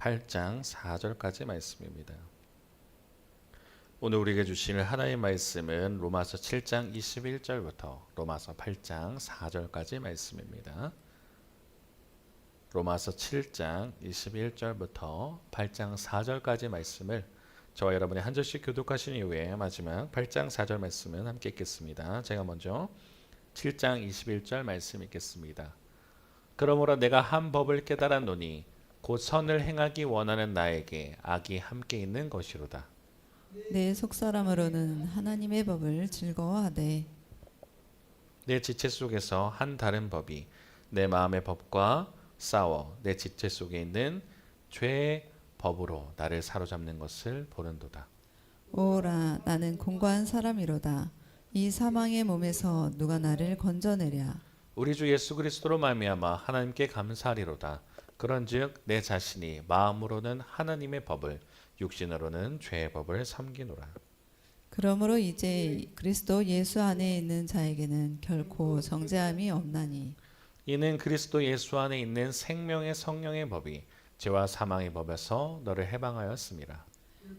8장 4절까지 말씀입니다. 오늘 우리에게 주시는 하나님의 말씀은 로마서 7장 21절부터 로마서 8장 4절까지 말씀입니다. 로마서 7장 21절부터 8장 4절까지 말씀을 저와 여러분이 한 절씩 교독하신 이후에 마지막 8장 4절 말씀은 함께 읽겠습니다. 제가 먼저 7장 21절 말씀 읽겠습니다. 그러므로 내가 한 법을 깨달았노니 곧 선을 행하기 원하는 나에게 악이 함께 있는 것이로다. 내 속사람으로는 하나님의 법을 즐거워하되 내 지체 속에서 한 다른 법이 내 마음의 법과 싸워 내 지체 속에 있는 죄의 법으로 나를 사로잡는 것을 보는도다. 오라 나는 공고한 사람이로다. 이 사망의 몸에서 누가 나를 건져내랴. 우리 주 예수 그리스도로 말미암아 하나님께 감사하리로다. 그런즉 내 자신이 마음으로는 하나님의 법을 육신으로는 죄의 법을 섬기노라. 그러므로 이제 그리스도 예수 안에 있는 자에게는 결코 정죄함이 없나니 이는 그리스도 예수 안에 있는 생명의 성령의 법이 죄와 사망의 법에서 너를 해방하였습니다.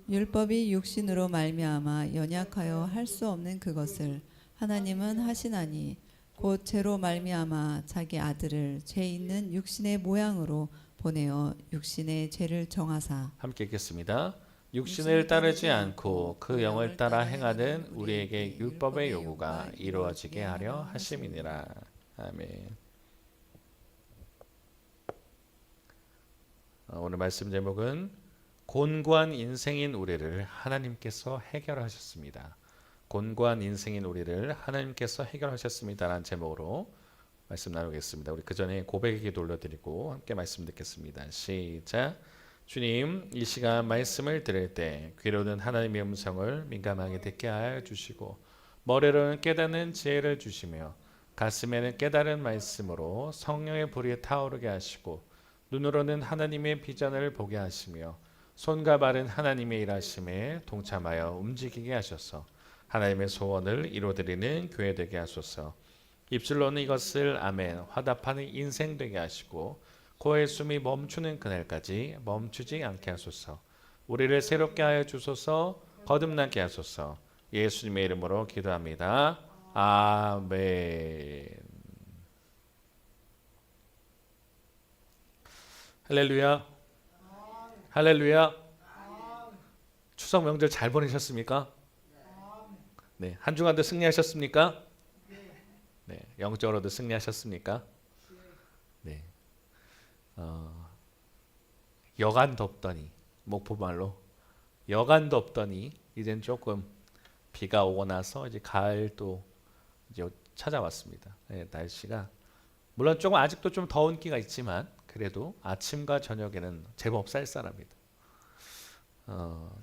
율법이 육신으로 말미암아 연약하여 할 수 없는 그것을 하나님은 하시나니 곧 죄로 말미암아 자기 아들을 죄 있는 육신의 모양으로 보내어 육신의 죄를 정하사 함께 읽겠습니다. 육신을 따르지 않고 그 영을 따라 행하는 우리에게 율법의 요구가 이루어지게 하려 하심이니라. 아멘. 오늘 말씀 제목은 곤고한 인생인 우리를 하나님께서 해결하셨습니다. 곤고한 인생인 우리를 하나님께서 해결하셨습니다라는 제목으로 말씀 나누겠습니다. 우리 그 전에 고백의 기도 올려드리고 함께 말씀 듣겠습니다. 시작. 주님, 이 시간 말씀을 들을 때 귀로는 하나님의 음성을 민감하게 듣게 하여 주시고 머리로는 깨닫는 지혜를 주시며 가슴에는 깨달은 말씀으로 성령의 불이 타오르게 하시고 눈으로는 하나님의 비전을 보게 하시며 손과 발은 하나님의 일하심에 동참하여 움직이게 하셔서 하나님의 소원을 이루어드리는 교회 되게 하소서. 입술로는 이것을 아멘 화답하는 인생 되게 하시고 코의 숨이 멈추는 그날까지 멈추지 않게 하소서. 우리를 새롭게 하여 주소서. 거듭나게 하소서. 예수님의 이름으로 기도합니다. 아멘. 할렐루야. 할렐루야. 추석 명절 잘 보내셨습니까? 네, 한 주간도 승리하셨습니까? 네, 영적으로도 승리하셨습니까? 네. 여간 덥더니 목포말로 여간 덥더니 이젠 조금 비가 오고 나서 이제 가을도 이제 찾아왔습니다. 네, 날씨가 물론 조금 아직도 좀 더운 기가 있지만 그래도 아침과 저녁에는 제법 쌀쌀합니다.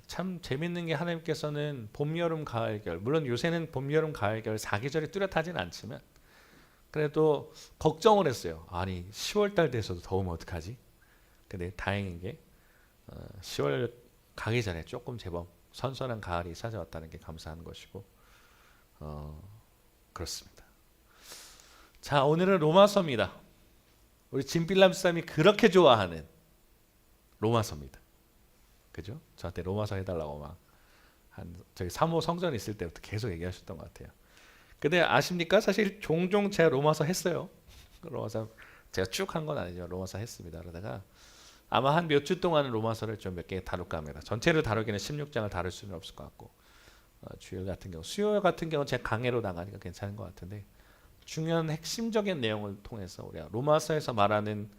참 재밌는 게 하나님께서는 봄, 여름, 가을, 겨울 물론 요새는 봄, 여름, 가을, 겨울 4계절이 뚜렷하진 않지만 그래도 걱정을 했어요. 아니 10월달 돼서도 더우면 어떡하지? 근데 다행인 게 10월 가기 전에 조금 제법 선선한 가을이 찾아왔다는 게 감사한 것이고 그렇습니다. 자, 오늘은 로마서입니다. 우리 진빌람 쌈이 그렇게 좋아하는 로마서입니다. 그죠? 저한테 로마서 해달라고 막 저기 3호 성전 있을 때부터 계속 얘기하셨던 것 같아요. 근데 아십니까? 사실 종종 제가 로마서 했어요. 로마서 제가 쭉 한 건 아니죠. 로마서 했습니다. 그러다가 아마 한 몇 주 동안은 로마서를 좀 몇 개 다룰까 합니다. 전체를 다루기는 16장을 다룰 수는 없을 것 같고 주일 같은 경우, 수요일 같은 경우 제가 강해로 나가니까 괜찮은 것 같은데 중요한 핵심적인 내용을 통해서 우리가 로마서에서 말하는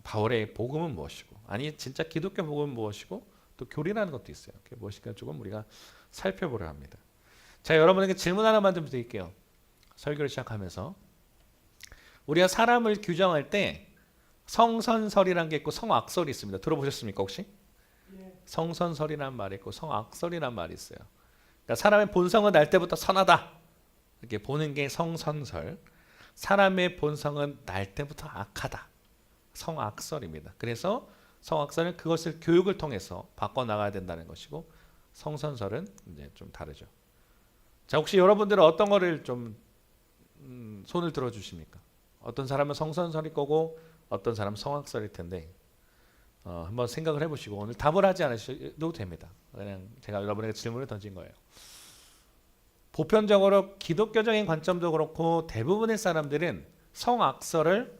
바울의 복음은 무엇이고 아니 진짜 기독교 복음은 무엇이고 또 교리라는 것도 있어요. 그게 무엇인가 조금 우리가 살펴보려 합니다. 자, 여러분에게 질문 하나만 좀 드릴게요. 설교를 시작하면서 우리가 사람을 규정할 때 성선설이라는 게 있고 성악설이 있습니다. 들어보셨습니까 혹시? 성선설이라는 말이 있고 성악설이라는 말이 있어요. 그러니까 사람의 본성은 날 때부터 선하다 이렇게 보는 게 성선설, 사람의 본성은 날 때부터 악하다 성악설입니다. 그래서 성악설은 그것을 교육을 통해서 바꿔나가야 된다는 것이고 성선설은 이제 좀 다르죠. 자, 혹시 여러분들은 어떤 거를 좀 손을 들어 주십니까? 어떤 사람은 성선설일 거고 어떤 사람은 성악설일 텐데 한번 생각을 해보시고 오늘 답을 하지 않으셔도 됩니다. 그냥 제가 여러분에게 질문을 던진 거예요. 보편적으로 기독교적인 관점도 그렇고 대부분의 사람들은 성악설을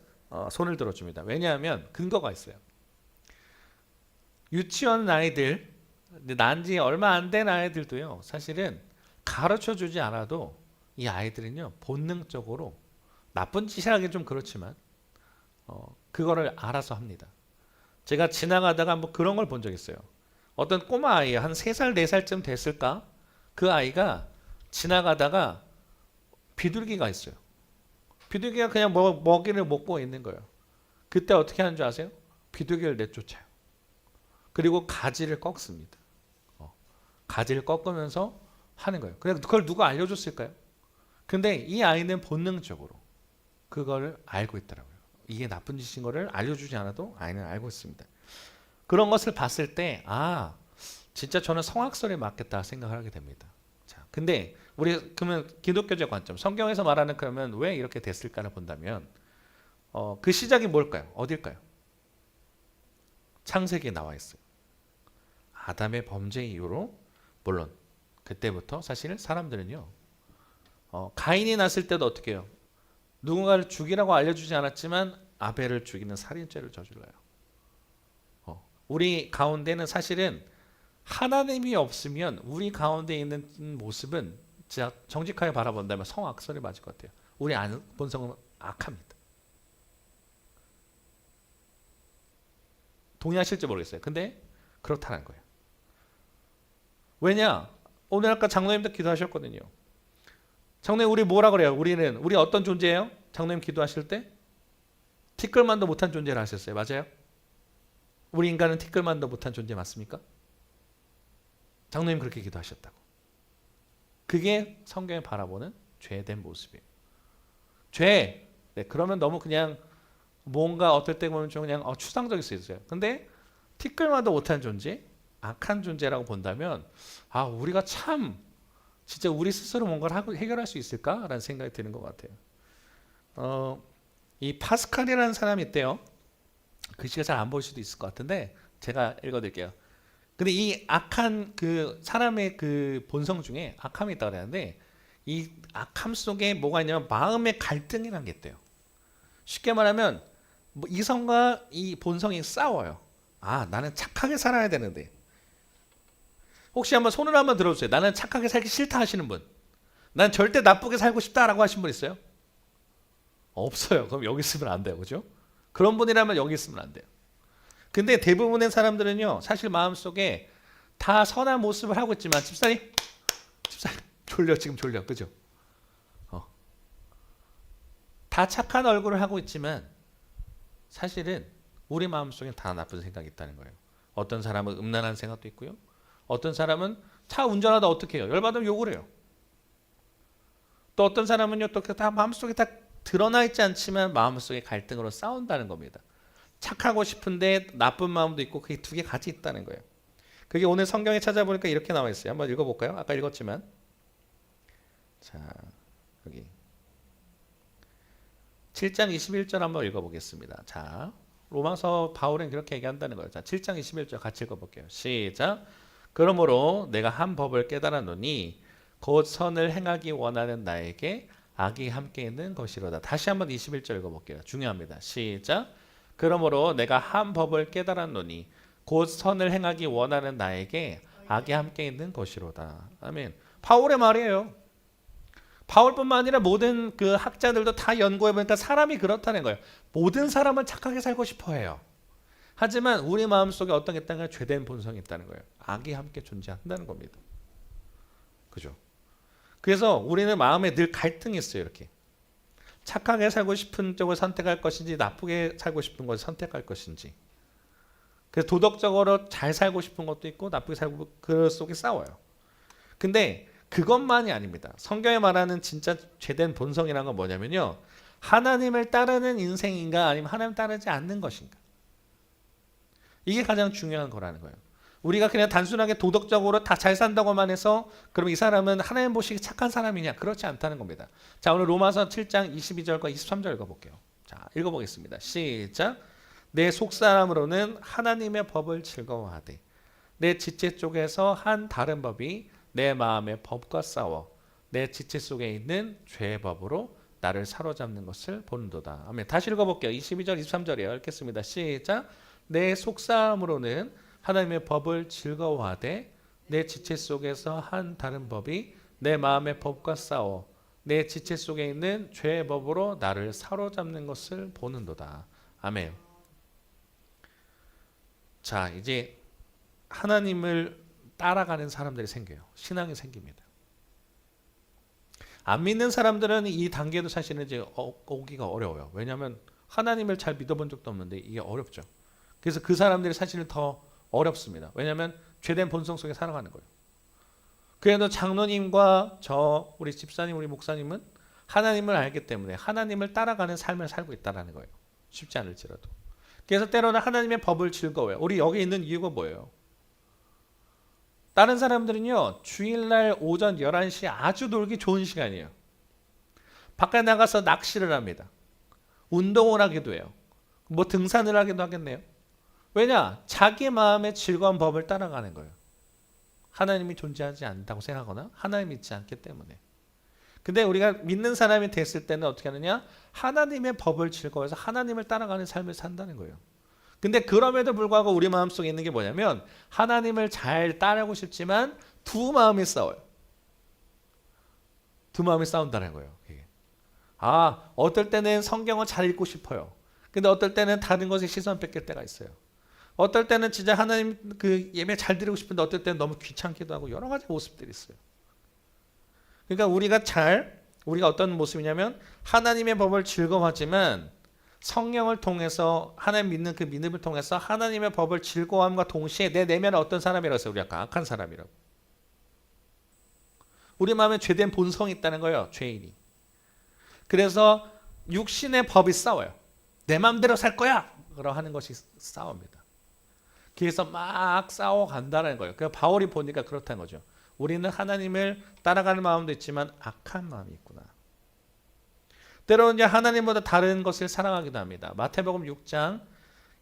손을 들어줍니다. 왜냐하면 근거가 있어요. 유치원 아이들, 난지 얼마 안 된 아이들도요, 사실은 가르쳐 주지 않아도 이 아이들은요, 본능적으로 나쁜 짓을 하기 좀 그렇지만 그거를 알아서 합니다. 제가 지나가다가 뭐 그런 걸 본 적 있어요. 어떤 꼬마 아이 한 3살, 4살쯤 됐을까? 그 아이가 지나가다가 비둘기가 있어요. 비둘기가 그냥 먹이를 먹고 있는 거예요. 그때 어떻게 하는 줄 아세요? 비둘기를 내쫓아요. 그리고 가지를 꺾습니다. 가지를 꺾으면서 하는 거예요. 그걸 누가 알려줬을까요? 근데 이 아이는 본능적으로 그걸 알고 있더라고요. 이게 나쁜 짓인 거를 알려주지 않아도 아이는 알고 있습니다. 그런 것을 봤을 때 진짜 저는 성악설에 맞겠다 생각을 하게 됩니다. 자, 근데 우리 그러면 기독교적 관점, 성경에서 말하는 그러면 왜 이렇게 됐을까를 본다면 그 시작이 뭘까요? 어딜까요? 창세기에 나와 있어요. 아담의 범죄 이후로 물론 그때부터 사실 사람들은요, 가인이 났을 때도 어떻게 해요? 누군가를 죽이라고 알려주지 않았지만 아벨을 죽이는 살인죄를 저질러요. 우리 가운데는 사실은 하나님이 없으면 우리 가운데 있는 모습은 진짜 정직하게 바라본다면 성악설이 맞을 것 같아요. 우리 본성은 악합니다. 동의하실지 모르겠어요. 근데 그렇다는 거예요. 왜냐? 오늘 아까 장로님도 기도하셨거든요. 장로님, 우리 뭐라 그래요? 우리 어떤 존재예요? 장로님 기도하실 때 티끌만도 못한 존재를 하셨어요. 맞아요? 우리 인간은 티끌만도 못한 존재 맞습니까? 장로님 그렇게 기도하셨다고. 그게 성경에 바라보는 죄된 모습이에요. 죄. 네, 그러면 너무 그냥 뭔가 어떨 때 보면 좀 그냥 추상적일 수 있어요. 근데 티끌만도 못한 존재, 악한 존재라고 본다면 우리가 참 진짜 우리 스스로 뭔가를 해결할 수 있을까라는 생각이 드는 것 같아요. 이 파스칼이라는 사람이 있대요. 글씨가 잘 안 보일 수도 있을 것 같은데 제가 읽어드릴게요. 근데 이 악한 그 사람의 그 본성 중에 악함이 있다고 그러는데 이 악함 속에 뭐가 있냐면 마음의 갈등이라는 게 있대요. 쉽게 말하면 이성과 이 본성이 싸워요. 나는 착하게 살아야 되는데. 혹시 한번 손을 한번 들어주세요. 나는 착하게 살기 싫다 하시는 분. 난 절대 나쁘게 살고 싶다라고 하신 분 있어요? 없어요. 그럼 여기 있으면 안 돼요. 그죠? 그런 분이라면 여기 있으면 안 돼요. 근데 대부분의 사람들은요, 사실 마음속에 다 선한 모습을 하고 있지만 집사님 졸려, 지금 졸려. 그죠? 다 착한 얼굴을 하고 있지만 사실은 우리 마음속에 다 나쁜 생각이 있다는 거예요. 어떤 사람은 음란한 생각도 있고요. 어떤 사람은 차 운전하다 어떻게 해요? 열받으면 욕을 해요. 또 어떤 사람은요, 또 다 마음속에 다 드러나 있지 않지만 마음속에 갈등으로 싸운다는 겁니다. 착하고 싶은데 나쁜 마음도 있고 그게 두 개 같이 있다는 거예요. 그게 오늘 성경에 찾아보니까 이렇게 나와 있어요. 한번 읽어볼까요? 아까 읽었지만. 자, 여기 7장 21절 한번 읽어보겠습니다. 자, 로마서 바울은 그렇게 얘기한다는 거예요. 자, 7장 21절 같이 읽어볼게요. 시작. 그러므로 내가 한 법을 깨달았노니 곧 선을 행하기 원하는 나에게 악이 함께 있는 것이로다. 다시 한번 21절 읽어볼게요. 중요합니다. 시작. 그러므로 내가 한 법을 깨달았노니 곧 선을 행하기 원하는 나에게 악이 함께 있는 것이로다. 아멘. 바울의 말이에요. 바울뿐만 아니라 모든 그 학자들도 다 연구해보니까 사람이 그렇다는 거예요. 모든 사람은 착하게 살고 싶어해요. 하지만 우리 마음속에 어떤 게 있다는 죄된 본성이 있다는 거예요. 악이 함께 존재한다는 겁니다. 그죠? 그래서 우리는 마음에 늘 갈등이 있어요. 이렇게 착하게 살고 싶은 쪽을 선택할 것인지 나쁘게 살고 싶은 것을 선택할 것인지. 그래서 도덕적으로 잘 살고 싶은 것도 있고 나쁘게 살고 그 속에 싸워요. 근데 그것만이 아닙니다. 성경에 말하는 진짜 죄된 본성이라는 건 뭐냐면요, 하나님을 따르는 인생인가 아니면 하나님 따르지 않는 것인가. 이게 가장 중요한 거라는 거예요. 우리가 그냥 단순하게 도덕적으로 다 잘 산다고만 해서 그럼 이 사람은 하나님 보시기 착한 사람이냐? 그렇지 않다는 겁니다. 자, 오늘 로마서 7장 22절과 23절 읽어볼게요. 자, 읽어보겠습니다. 시작. 내 속사람으로는 하나님의 법을 즐거워하되 내 지체 속에서 한 다른 법이 내 마음의 법과 싸워 내 지체 속에 있는 죄의 법으로 나를 사로잡는 것을 보는도다. 아멘. 다시 읽어볼게요. 22절 23절이에요. 읽겠습니다. 시작. 내 속사람으로는 하나님의 법을 즐거워하되 내 지체 속에서 한 다른 법이 내 마음의 법과 싸워 내 지체 속에 있는 죄의 법으로 나를 사로잡는 것을 보는도다. 아멘. 자, 이제 하나님을 따라가는 사람들이 생겨요. 신앙이 생깁니다. 안 믿는 사람들은 이 단계도 사실은 이제 오기가 어려워요. 왜냐하면 하나님을 잘 믿어본 적도 없는데 이게 어렵죠. 그래서 그 사람들이 사실은 더 어렵습니다. 왜냐하면 죄된 본성 속에 살아가는 거예요. 그래도 장로님과 우리 집사님, 우리 목사님은 하나님을 알기 때문에 하나님을 따라가는 삶을 살고 있다는 거예요. 쉽지 않을지라도. 그래서 때로는 하나님의 법을 즐거워요. 우리 여기 있는 이유가 뭐예요? 다른 사람들은요, 주일날 오전 11시 아주 놀기 좋은 시간이에요. 밖에 나가서 낚시를 합니다. 운동을 하기도 해요. 뭐 등산을 하기도 하겠네요. 왜냐? 자기 마음의 즐거운 법을 따라가는 거예요. 하나님이 존재하지 않다고 생각하거나 하나님 믿지 않기 때문에. 근데 우리가 믿는 사람이 됐을 때는 어떻게 하느냐? 하나님의 법을 즐거워해서 하나님을 따라가는 삶을 산다는 거예요. 근데 그럼에도 불구하고 우리 마음속에 있는 게 뭐냐면 하나님을 잘 따르고 싶지만 두 마음이 싸워요. 두 마음이 싸운다는 거예요. 어떨 때는 성경을 잘 읽고 싶어요. 근데 어떨 때는 다른 것에 시선 뺏길 때가 있어요. 어떨 때는 진짜 하나님 그 예배 잘 드리고 싶은데 어떨 때는 너무 귀찮기도 하고 여러 가지 모습들이 있어요. 그러니까 우리가 어떤 모습이냐면 하나님의 법을 즐거워하지만 성령을 통해서 하나님 믿는 그 믿음을 통해서 하나님의 법을 즐거워함과 동시에 내 내면에 어떤 사람이라고 했어요? 우리 아까 악한 사람이라고. 우리 마음에 죄된 본성이 있다는 거예요. 죄인이. 그래서 육신의 법이 싸워요. 내 마음대로 살 거야! 그러 하는 것이 싸웁니다. 그래서 막 싸워간다는 거예요. 그래서 바울이 보니까 그렇다는 거죠. 우리는 하나님을 따라가는 마음도 있지만 악한 마음이 있구나. 때로는 하나님보다 다른 것을 사랑하기도 합니다. 마태복음 6장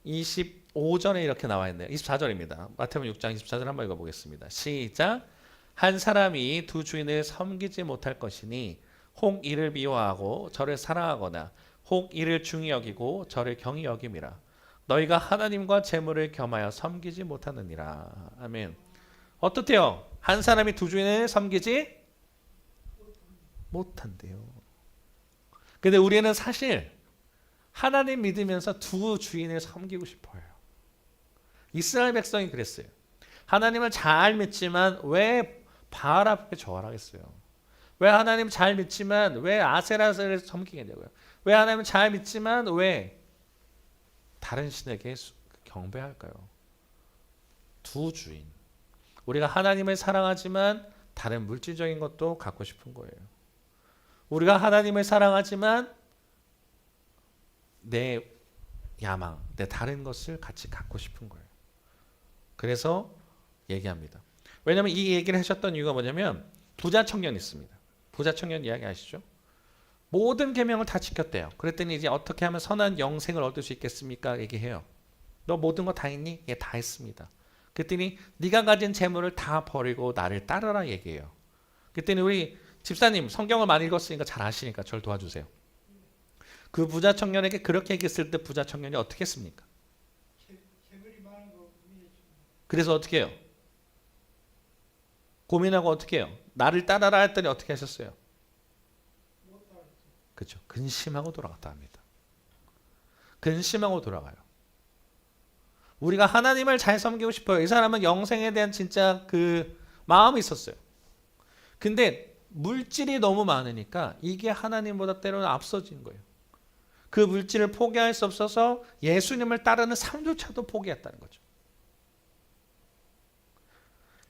25절에 이렇게 나와 있네요. 24절입니다. 마태복음 6장 24절 한번 읽어보겠습니다. 시작. 한 사람이 두 주인을 섬기지 못할 것이니 혹 이를 미워하고 저를 사랑하거나 혹 이를 중히 여기고 저를 경히 여김이라. 너희가 하나님과 재물을 겸하여 섬기지 못하느니라. 아멘. 어떻대요? 한 사람이 두 주인을 섬기지 못한대요. 근데 우리는 사실 하나님 믿으면서 두 주인을 섬기고 싶어요. 이스라엘 백성이 그랬어요. 하나님을 잘 믿지만 왜 바알 앞에 절하겠어요? 왜 하나님 잘 믿지만 왜 아세라를 섬기겠냐고요? 왜 하나님 잘 믿지만 왜 다른 신에게 경배할까요? 두 주인. 우리가 하나님을 사랑하지만 다른 물질적인 것도 갖고 싶은 거예요. 우리가 하나님을 사랑하지만 내 야망, 내 다른 것을 같이 갖고 싶은 거예요. 그래서 얘기합니다. 왜냐하면 이 얘기를 하셨던 이유가 뭐냐면 부자 청년이 있습니다. 부자 청년 이야기 아시죠? 모든 계명을 다 지켰대요. 그랬더니 이제 어떻게 하면 선한 영생을 얻을 수 있겠습니까? 얘기해요. 너 모든 거 다 했니? 예, 다 했습니다. 그랬더니 네가 가진 재물을 다 버리고 나를 따르라 얘기해요. 그랬더니 우리 집사님 성경을 많이 읽었으니까 잘 아시니까 저를 도와주세요. 그 부자 청년에게 그렇게 얘기했을 때 부자 청년이 어떻게 했습니까? 그래서 어떻게 해요? 고민하고 어떻게 해요? 나를 따라라 했더니 어떻게 하셨어요? 그렇죠. 근심하고 돌아갔다 합니다. 근심하고 돌아가요. 우리가 하나님을 잘 섬기고 싶어요. 이 사람은 영생에 대한 진짜 그 마음이 있었어요. 근데 물질이 너무 많으니까 이게 하나님보다 때로는 앞서진 거예요. 그 물질을 포기할 수 없어서 예수님을 따르는 삶조차도 포기했다는 거죠.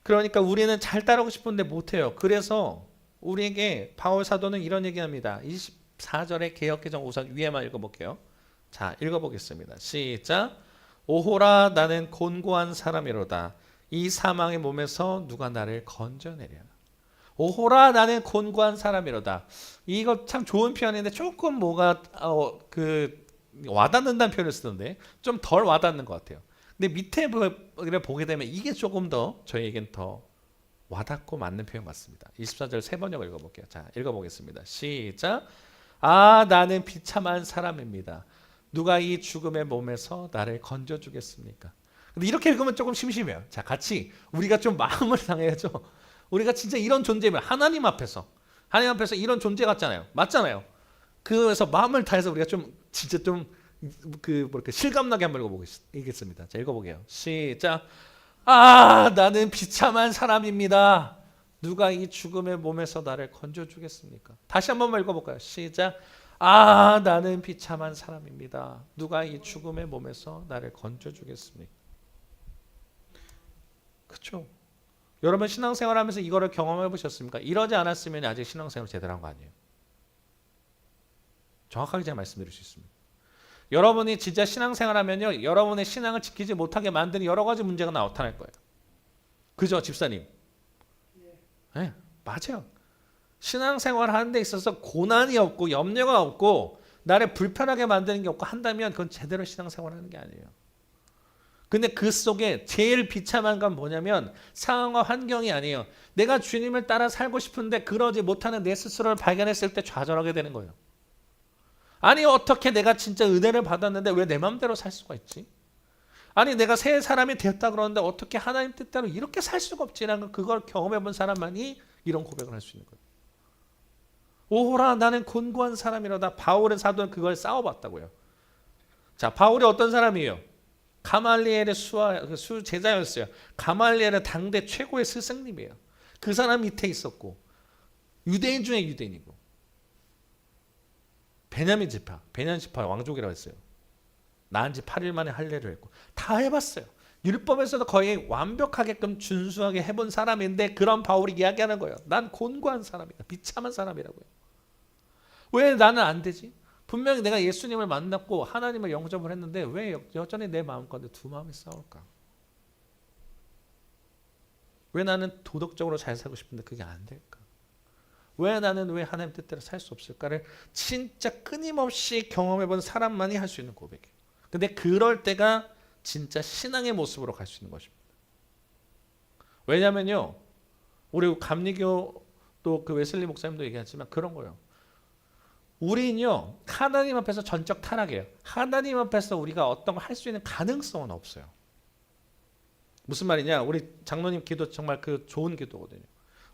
그러니까 우리는 잘 따르고 싶은데 못해요. 그래서 우리에게 바울 사도는 이런 얘기합니다. 24절의 개역개정 우선 위에만 읽어볼게요. 자, 읽어보겠습니다. 시작. 오호라 나는 곤고한 사람이로다. 이 사망의 몸에서 누가 나를 건져내랴. 오호라 나는 곤고한 사람이로다. 이거 참 좋은 표현인데 조금 뭐가 와닿는다는 표현을 쓰는데 좀 덜 와닿는 것 같아요. 근데 밑에 보게 되면 이게 조금 더 저희에겐 더 와닿고 맞는 표현 같습니다. 24절 세 번역을 읽어볼게요. 자, 읽어보겠습니다. 시작. 아, 나는 비참한 사람입니다. 누가 이 죽음의 몸에서 나를 건져주겠습니까? 근데 이렇게 읽으면 조금 심심해요. 자, 같이 우리가 좀 마음을 상해야죠. 우리가 진짜 이런 존재면 하나님 앞에서 이런 존재 같잖아요. 맞잖아요. 그래서 마음을 다해서 우리가 좀 진짜 좀 실감나게 한번 읽어보겠습니다. 자, 읽어보게요. 시작. 아, 나는 비참한 사람입니다. 누가 이 죽음의 몸에서 나를 건져주겠습니까? 다시 한 번만 읽어볼까요? 시작. 아, 나는 비참한 사람입니다. 누가 이 죽음의 몸에서 나를 건져주겠습니까? 그렇죠? 여러분 신앙생활하면서 이거를 경험해 보셨습니까? 이러지 않았으면 아직 신앙생활 제대로 한 거 아니에요. 정확하게 제가 말씀드릴 수 있습니다. 여러분이 진짜 신앙생활하면요, 여러분의 신앙을 지키지 못하게 만드는 여러 가지 문제가 나타날 거예요. 그죠, 집사님? 네, 맞아요. 신앙생활 하는 데 있어서 고난이 없고 염려가 없고 나를 불편하게 만드는 게 없고 한다면 그건 제대로 신앙생활 하는 게 아니에요. 근데 그 속에 제일 비참한 건 뭐냐면 상황과 환경이 아니에요. 내가 주님을 따라 살고 싶은데 그러지 못하는 내 스스로를 발견했을 때 좌절하게 되는 거예요. 아니 어떻게 내가 진짜 은혜를 받았는데 왜 내 마음대로 살 수가 있지? 아니 내가 새 사람이 되었다 그러는데 어떻게 하나님 뜻대로 이렇게 살 수가 없지라는 그걸 경험해 본 사람만이 이런 고백을 할 수 있는 거예요. 오호라 나는 곤고한 사람이로다. 바울의 사도는 그걸 싸워봤다고요. 자, 바울이 어떤 사람이에요? 가말리엘의 수 제자였어요. 가말리엘은 당대 최고의 스승님이에요. 그 사람 밑에 있었고 유대인 중에 유대인이고 베냐민 지파 왕족이라고 했어요. 낳은 지 8일 만에 할례를 했고 다 해봤어요. 율법에서도 거의 완벽하게끔 준수하게 해본 사람인데 그런 바울이 이야기하는 거예요. 난 곤고한 사람이다. 비참한 사람이라고요. 왜 나는 안 되지? 분명히 내가 예수님을 만났고 하나님을 영접을 했는데 왜 여전히 내 마음 가운데 두 마음이 싸울까? 왜 나는 도덕적으로 잘 살고 싶은데 그게 안 될까? 왜 나는 왜 하나님 뜻대로 살 수 없을까를 진짜 끊임없이 경험해본 사람만이 할 수 있는 고백이에요. 근데 그럴 때가 진짜 신앙의 모습으로 갈 수 있는 것입니다. 왜냐면요, 우리 감리교 또 그 웨슬리 목사님도 얘기했지만 그런 거예요. 우리는요 하나님 앞에서 전적 타락이에요. 하나님 앞에서 우리가 어떤 거 할 수 있는 가능성은 없어요. 무슨 말이냐? 우리 장로님 기도 정말 그 좋은 기도거든요.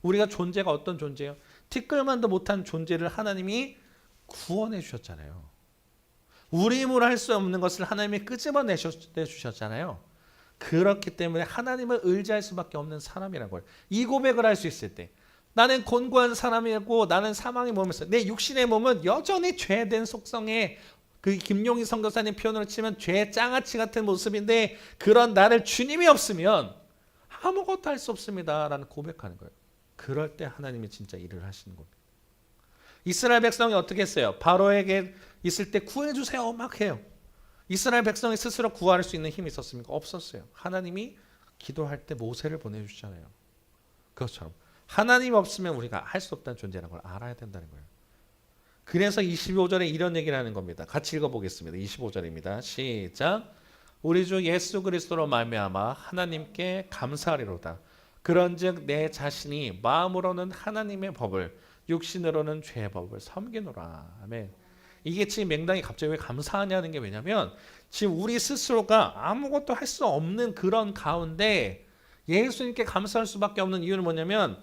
우리가 존재가 어떤 존재예요? 티끌만도 못한 존재를 하나님이 구원해 주셨잖아요. 우리 힘으로 할 수 없는 것을 하나님이 끄집어내 주셨잖아요. 그렇기 때문에 하나님을 의지할 수밖에 없는 사람이라는 거예요. 이 고백을 할 수 있을 때 나는 곤고한 사람이고 나는 사망의 몸에서 내 육신의 몸은 여전히 죄된 속성에 그 김용희 선교사님 표현으로 치면 죄 장아찌 같은 모습인데 그런 나를 주님이 없으면 아무것도 할 수 없습니다 라는 고백하는 거예요. 그럴 때 하나님이 진짜 일을 하시는 겁니다. 이스라엘 백성이 어떻게 했어요? 바로에게 있을 때 구해주세요 막 해요. 이스라엘 백성이 스스로 구할 수 있는 힘이 있었습니까? 없었어요. 하나님이 기도할 때 모세를 보내주시잖아요. 그것처럼 하나님 없으면 우리가 할 수 없다는 존재라는 걸 알아야 된다는 거예요. 그래서 25절에 이런 얘기를 하는 겁니다. 같이 읽어보겠습니다. 25절입니다. 시작. 우리 주 예수 그리스도로 말미암아 하나님께 감사하리로다. 그런즉 내 자신이 마음으로는 하나님의 법을 육신으로는 죄의 법을 섬기노라. 아멘. 이게 지금 맹당이 갑자기 왜 감사하냐는 게 왜냐면 지금 우리 스스로가 아무것도 할 수 없는 그런 가운데 예수님께 감사할 수밖에 없는 이유는 뭐냐면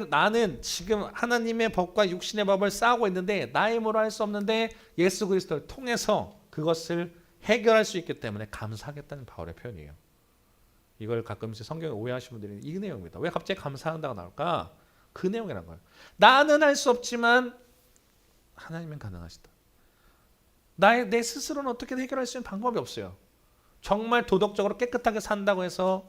나는 지금 하나님의 법과 육신의 법을 싸우고 있는데 나의 힘으로 할 수 없는데 예수 그리스도를 통해서 그것을 해결할 수 있기 때문에 감사하겠다는 바울의 표현이에요. 이걸 가끔씩 성경에 오해하시는 분들이 이 내용입니다. 왜 갑자기 감사한다고 나올까? 그 내용이란 거예요. 나는 할 수 없지만 하나님은 가능하시다. 내 스스로는 어떻게 해결할 수 있는 방법이 없어요. 정말 도덕적으로 깨끗하게 산다고 해서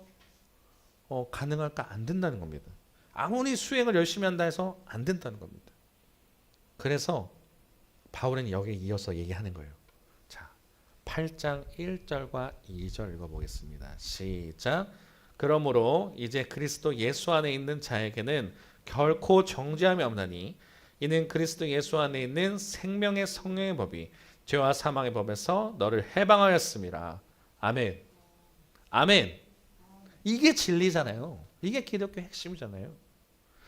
가능할까? 안 된다는 겁니다. 아무리 수행을 열심히 한다 해서 안 된다는 겁니다. 그래서 바울은 여기에 이어서 얘기하는 거예요. 자, 8장 1절과 2절 읽어보겠습니다. 시작. 그러므로 이제 그리스도 예수 안에 있는 자에게는 결코 정죄함이 없나니 이는 그리스도 예수 안에 있는 생명의 성령의 법이 죄와 사망의 법에서 너를 해방하였습니다. 아멘. 아멘. 이게 진리잖아요. 이게 기독교 핵심이잖아요.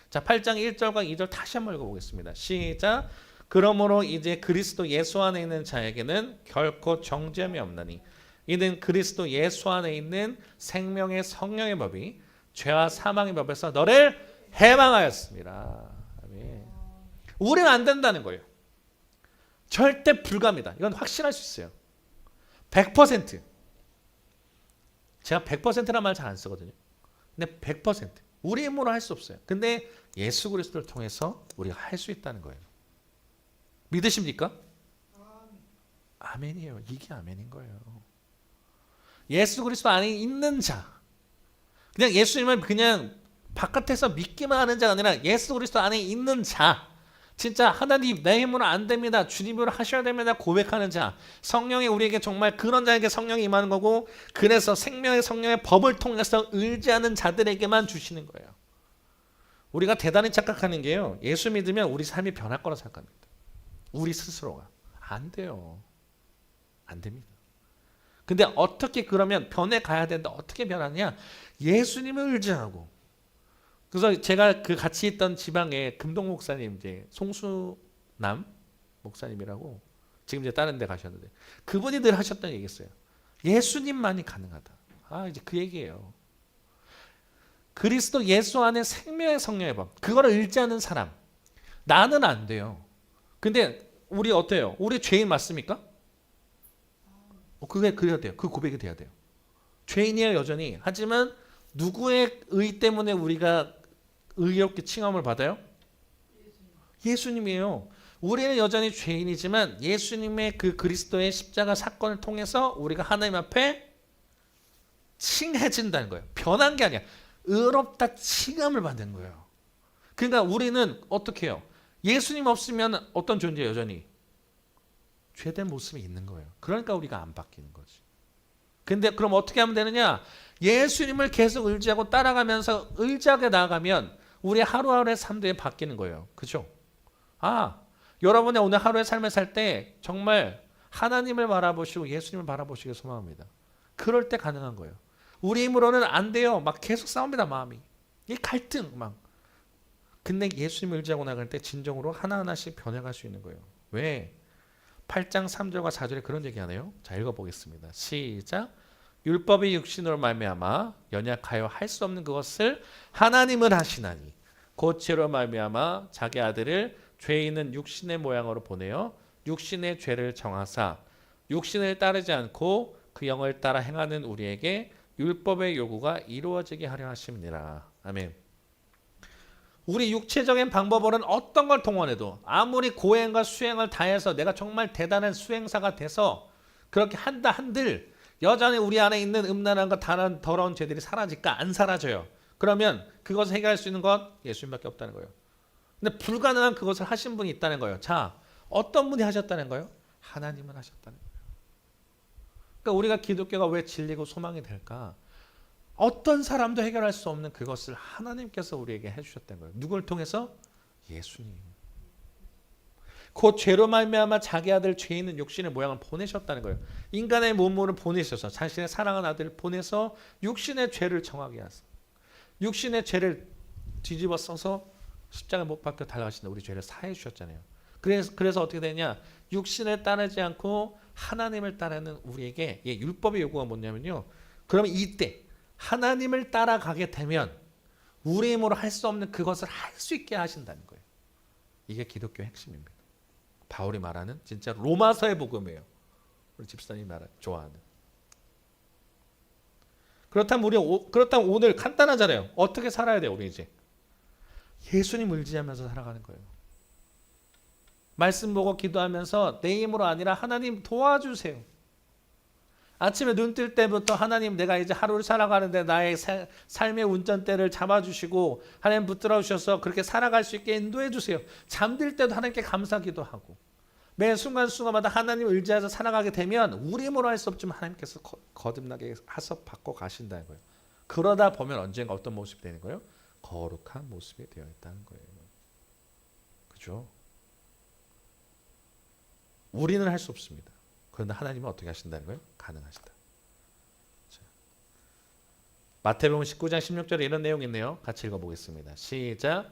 자, 8장 1절과 2절 다시 한번 읽어보겠습니다. 시작. 그러므로 이제 그리스도 예수 안에 있는 자에게는 결코 정죄함이 없나니 이는 그리스도 예수 안에 있는 생명의 성령의 법이 죄와 사망의 법에서 너를 해방하였습니다. 아멘. 우리는 안 된다는 거예요. 절대 불가합니다. 이건 확신할 수 있어요. 100%. 제가 100%란 말 잘 안 쓰거든요. 근데 100%. 우리 힘으로 할 수 없어요. 근데 예수 그리스도를 통해서 우리가 할 수 있다는 거예요. 믿으십니까? 아멘이에요. 이게 아멘인 거예요. 예수 그리스도 안에 있는 자. 그냥 예수님을 그냥 바깥에서 믿기만 하는 자가 아니라 예수 그리스도 안에 있는 자. 진짜 하나님 내 힘으로 안 됩니다. 주님으로 하셔야 됩니다. 고백하는 자. 성령이 우리에게 정말 그런 자에게 성령이 임하는 거고 그래서 생명의 성령의 법을 통해서 의지하는 자들에게만 주시는 거예요. 우리가 대단히 착각하는 게요. 예수 믿으면 우리 삶이 변할 거라 생각합니다. 우리 스스로가. 안 돼요. 안 됩니다. 근데 어떻게 그러면 변해가야 되는데 어떻게 변하냐? 예수님을 의지하고. 그래서 제가 그 같이 있던 지방에 금동 목사님 이제 송수남 목사님이라고 지금 이제 다른 데 가셨는데 그분이 늘 하셨던 얘기 있어요. 예수님만이 가능하다. 아, 이제 그 얘기예요. 그리스도 예수 안에 생명의 성령의 법. 그거를 의지하는 사람. 나는 안 돼요. 근데 우리 어때요? 우리 죄인 맞습니까? 그게 그래야 돼요. 그 고백이 돼야 돼요. 죄인이에요, 여전히. 하지만 누구의 의 때문에 우리가 의롭게 칭함을 받아요? 예수님이에요. 우리는 여전히 죄인이지만 예수님의 그 그리스도의 십자가 사건을 통해서 우리가 하나님 앞에 칭해진다는 거예요. 변한 게 아니야. 의롭다 칭함을 받는 거예요. 그러니까 우리는 어떻게 해요? 예수님 없으면 어떤 존재예요, 여전히? 죄된 모습이 있는 거예요. 그러니까 우리가 안 바뀌는 거지. 근데 그럼 어떻게 하면 되느냐? 예수님을 계속 의지하고 따라가면서 의지하게 나아가면 우리 하루하루의 삶들이 바뀌는 거예요. 그죠? 아, 여러분의 오늘 하루의 삶을 살 때 정말 하나님을 바라보시고 예수님을 바라보시길 소망합니다. 그럴 때 가능한 거예요. 우리 힘으로는 안 돼요. 막 계속 싸웁니다, 마음이. 이 갈등 막. 근데 예수님을 의지하고 나갈 때 진정으로 하나하나씩 변해갈 수 있는 거예요. 왜? 8장 3절과 4절에 그런 얘기하네요. 자, 읽어보겠습니다. 시작. 율법이 육신으로 말미암아 연약하여 할 수 없는 그것을 하나님은 하시나니 곧 죄로 말미암아 자기 아들을 죄 있는 육신의 모양으로 보내어 육신의 죄를 정하사 육신을 따르지 않고 그 영을 따라 행하는 우리에게 율법의 요구가 이루어지게 하려 하심이니라. 아멘. 우리 육체적인 방법으로는 어떤 걸 동원해도 아무리 고행과 수행을 다해서 내가 정말 대단한 수행사가 돼서 그렇게 한다 한들 여전히 우리 안에 있는 음란함과 다른 더러운 죄들이 사라질까? 안 사라져요. 그러면 그것을 해결할 수 있는 건 예수님밖에 없다는 거예요. 근데 불가능한 그것을 하신 분이 있다는 거예요. 자, 어떤 분이 하셨다는 거예요? 하나님은 하셨다는 거예요. 그러니까 우리가 기독교가 왜 진리고 소망이 될까? 어떤 사람도 해결할 수 없는 그것을 하나님께서 우리에게 해주셨다는 거예요. 누굴 통해서? 예수님. 곧 죄로 말미암아 자기 아들 죄 있는 육신의 모양을 보내셨다는 거예요. 인간의 몸으로 보내셔서 자신의 사랑하는 아들을 보내서 육신의 죄를 정하게 하사 육신의 죄를 뒤집어 써서 십자가에 못 박혀 달아가신다. 우리 죄를 사해 주셨잖아요. 그래서 어떻게 되냐? 육신을 따르지 않고 하나님을 따르는 우리에게 율법의 요구가 뭐냐면요. 그러면 이때 하나님을 따라가게 되면 우리 힘으로 할 수 없는 그것을 할 수 있게 하신다는 거예요. 이게 기독교의 핵심입니다. 바울이 말하는 진짜 로마서의 복음이에요. 우리 집사님이 좋아하는. 그렇다면 오늘 간단하잖아요. 어떻게 살아야 돼요, 우리 이제? 예수님 의지하면서 살아가는 거예요. 말씀 보고 기도하면서 내 힘으로 아니라 하나님 도와주세요. 아침에 눈 뜰 때부터 하나님 내가 이제 하루를 살아가는데 나의 삶의 운전대를 잡아주시고 하나님 붙들어 주셔서 그렇게 살아갈 수 있게 인도해 주세요. 잠들 때도 하나님께 감사기도 하고 매 순간순간마다 하나님을 의지해서 살아가게 되면 우리 힘으로 할 수 없지만 하나님께서 거듭나게 하서 바꿔 가신다는 거예요. 그러다 보면 언젠가 어떤 모습이 되는 거예요? 거룩한 모습이 되어 있다는 거예요. 그죠? 우리는 할 수 없습니다. 그런데 하나님은 어떻게 하신다는 거예요? 가능하시다. 자, 마태복음 19장 16절에 이런 내용이 있네요. 같이 읽어보겠습니다. 시작.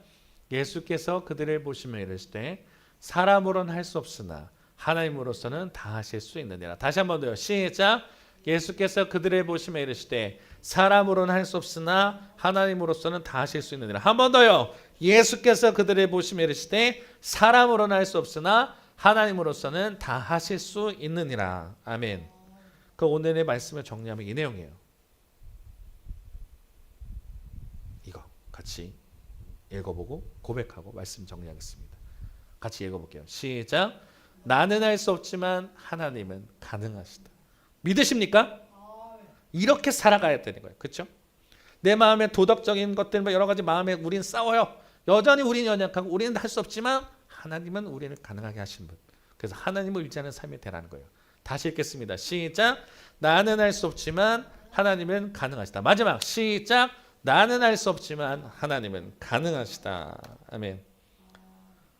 예수께서 그들을 보시며 이르시되 사람으로는 할 수 없으나 하나님으로서는 다 하실 수 있느니라. 다시 한번 더요. 시작. 예수께서 그들을 보시며 이르시되 사람으로는 할 수 없으나 하나님으로서는 다 하실 수 있느니라. 한 번 더요. 예수께서 그들을 보시며 이르시되 사람으로는 할 수 없으나 하나님으로서는 다 하실 수 있느니라. 아멘. 그 오늘의 말씀을 정리하면 이 내용이에요. 이거 같이 읽어보고 고백하고 말씀 정리하겠습니다. 같이 읽어볼게요. 시작. 나는 할 수 없지만 하나님은 가능하시다. 믿으십니까? 이렇게 살아가야 되는 거예요. 그렇죠? 내 마음에 도덕적인 것들 여러 가지 마음에 우리는 싸워요. 여전히 우리는 연약하고 우리는 할 수 없지만 하나님은 우리를 가능하게 하신 분. 그래서 하나님을 의지하는 삶이 되라는 거예요. 다시 읽겠습니다. 시작. 나는 할 수 없지만 하나님은 가능하시다. 마지막 시작. 나는 할 수 없지만 하나님은 가능하시다. 아멘.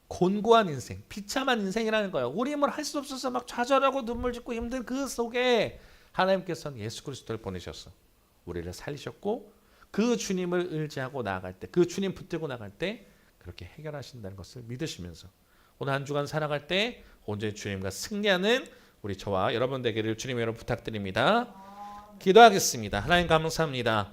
곤고한 인생, 비참한 인생이라는 거예요. 우리 뭘 할 수 없어서 막 좌절하고 눈물 짓고 힘든 그 속에 하나님께서는 예수 그리스도를 보내셔서 우리를 살리셨고 그 주님을 의지하고 나아갈 때, 그 주님 붙들고 나갈 때 그렇게 해결하신다는 것을 믿으시면서 오늘 한 주간 살아갈 때 온전히 주님과 승리하는 우리 저와 여러분 되기를 주님의 이름으로 부탁드립니다. 기도하겠습니다. 하나님 감사합니다.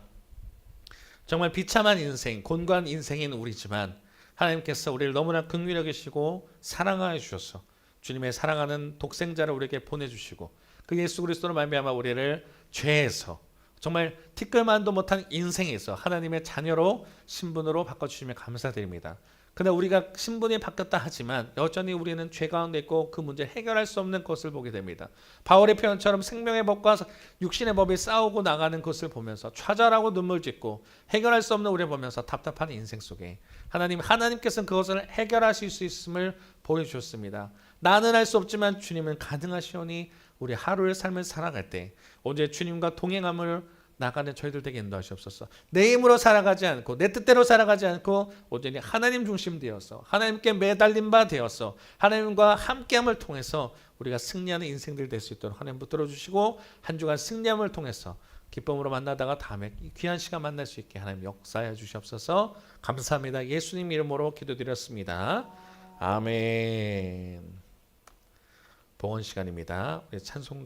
정말 비참한 인생, 곤고한 인생인 우리지만 하나님께서 우리를 너무나 긍휼히 여기시고 사랑하여 주셔서 주님의 사랑하는 독생자를 우리에게 보내주시고 그 예수 그리스도로 말미암아 우리를 죄에서 정말 티끌만도 못한 인생에서 하나님의 자녀로 신분으로 바꿔주시며 감사드립니다. 그러나 우리가 신분이 바뀌었다 하지만 여전히 우리는 죄 가운데 있고 그 문제를 해결할 수 없는 것을 보게 됩니다. 바울의 표현처럼 생명의 법과 육신의 법이 싸우고 나가는 것을 보면서 좌절하고 눈물 짓고 해결할 수 없는 우리를 보면서 답답한 인생 속에 하나님께서는 그것을 해결하실 수 있음을 보여주셨습니다. 나는 할 수 없지만 주님은 가능하시오니 우리 하루의 삶을 살아갈 때 언제 주님과 동행함을 나가는 저희들 되게 인도하시옵소서. 내 힘으로 살아가지 않고 내 뜻대로 살아가지 않고 온전히 하나님 중심 되어서 하나님께 매달린 바 되어서 하나님과 함께함을 통해서 우리가 승리하는 인생들 될 수 있도록 하나님 붙들어 주시고 한 주간 승리함을 통해서 기쁨으로 만나다가 다음에 귀한 시간 만날 수 있게 하나님 역사해 주시옵소서. 감사합니다. 예수님 이름으로 기도드렸습니다. 아멘. 봉헌 시간입니다. 우리 찬송